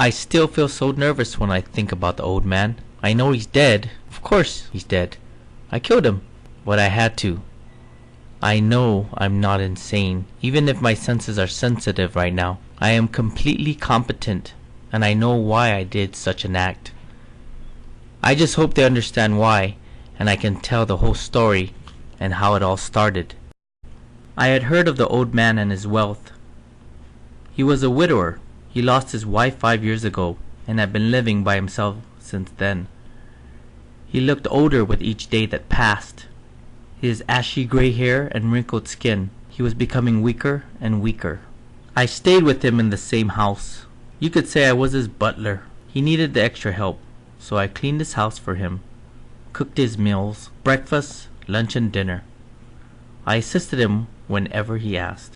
I still feel so nervous when I think about the old man. I know he's dead. Of course he's dead. I killed him. But I had to. I know I'm not insane, even if my senses are sensitive right now. I am completely competent, and I know why I did such an act. I just hope they understand why, and I can tell the whole story and how it all started. I had heard of the old man and his wealth. He was a widower. He lost his wife 5 years ago and had been living by himself since then. He looked older with each day that passed. His ashy gray hair and wrinkled skin, he was becoming weaker and weaker. I stayed with him in the same house. You could say I was his butler. He needed the extra help, so I cleaned his house for him, cooked his meals, breakfast, lunch, and dinner. I assisted him whenever he asked.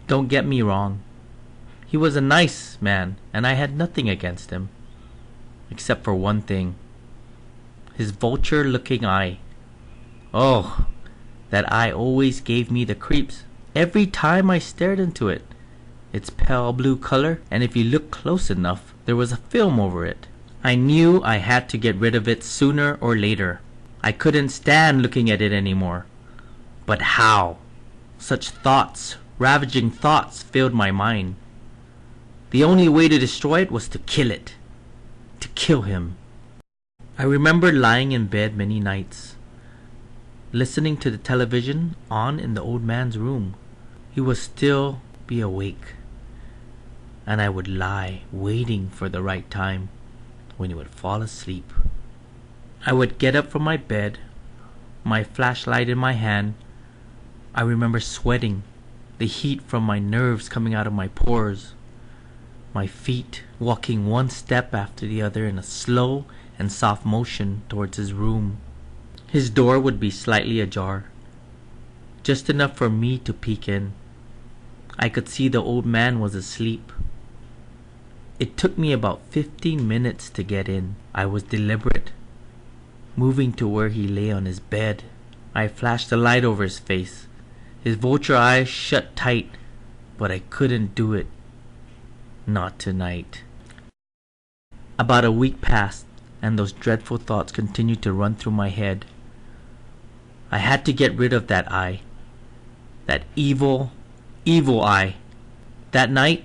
Don't get me wrong. He was a nice man, and I had nothing against him, except for one thing. His vulture-looking eye. Oh, that eye always gave me the creeps every time I stared into it. Its pale blue color, and if you look close enough, there was a film over it. I knew I had to get rid of it sooner or later. I couldn't stand looking at it anymore. But how? Such thoughts, ravaging thoughts, filled my mind. The only way to destroy it was to kill it. To kill him. I remember lying in bed many nights, listening to the television on in the old man's room. He would still be awake, and I would lie waiting for the right time when he would fall asleep. I would get up from my bed, my flashlight in my hand. I remember sweating, the heat from my nerves coming out of my pores, my feet walking one step after the other in a slow and soft motion towards his room. His door would be slightly ajar, just enough for me to peek in. I could see the old man was asleep. It took me about 15 minutes to get in. I was deliberate, moving to where he lay on his bed. I flashed the light over his face. His vulture eyes shut tight, but I couldn't do it. Not tonight. About a week passed, and those dreadful thoughts continued to run through my head. I had to get rid of that eye. That evil, evil eye. That night,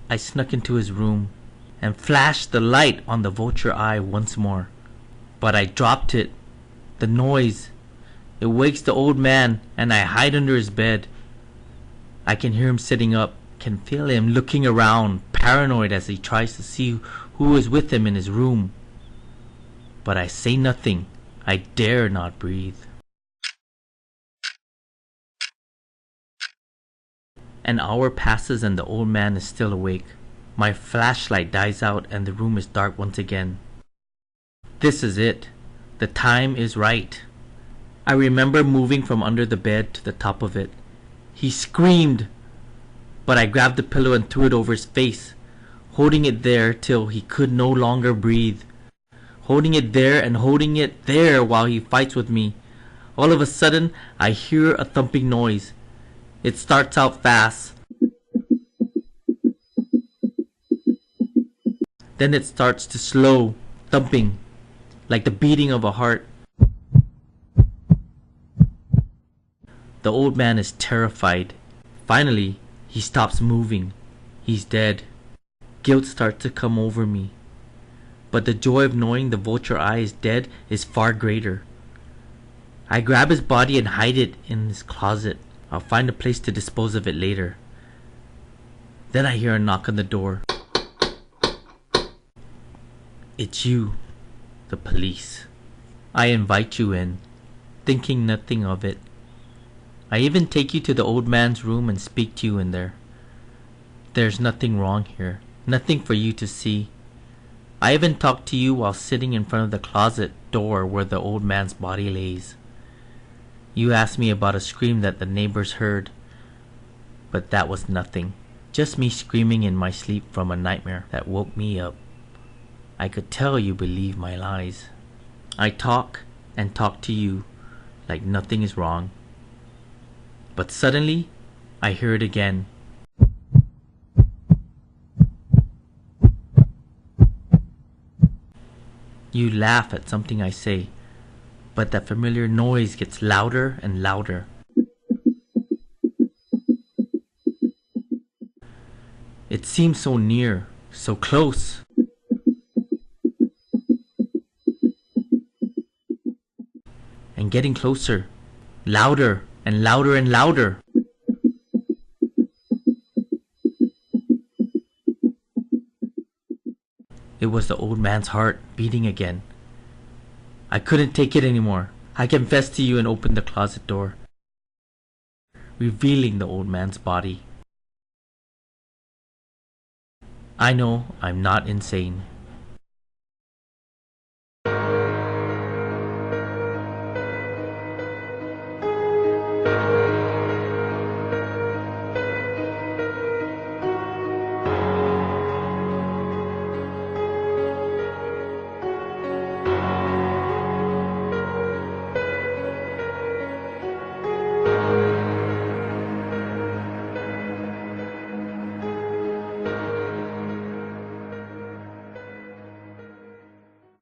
I snuck into his room and flashed the light on the vulture eye once more. But I dropped it. The noise. It wakes the old man, and I hide under his bed. I can hear him sitting up, can feel him looking around, paranoid as he tries to see who is with him in his room. But I say nothing. I dare not breathe. An hour passes and the old man is still awake. My flashlight dies out and the room is dark once again. This is it. The time is right. I remember moving from under the bed to the top of it. He screamed, but I grabbed the pillow and threw it over his face, holding it there till he could no longer breathe. Holding it there and holding it there while he fights with me. All of a sudden, I hear a thumping noise. It starts out fast. Then it starts to slow, thumping, like the beating of a heart. The old man is terrified. Finally, he stops moving. He's dead. Guilt starts to come over me. But the joy of knowing the vulture eye is dead is far greater. I grab his body and hide it in his closet. I'll find a place to dispose of it later. Then I hear a knock on the door. It's you, the police. I invite you in, thinking nothing of it. I even take you to the old man's room and speak to you in there. There's nothing wrong here, nothing for you to see. I even talk to you while sitting in front of the closet door where the old man's body lays. You asked me about a scream that the neighbors heard, but that was nothing. Just me screaming in my sleep from a nightmare that woke me up. I could tell you believe my lies. I talk and talk to you like nothing is wrong. But suddenly, I hear it again. You laugh at something I say, but that familiar noise gets louder and louder. It seems so near, so close. And getting closer, louder and louder and louder. It was the old man's heart beating again. I couldn't take it anymore. I confessed to you and opened the closet door, revealing the old man's body. I know I'm not insane.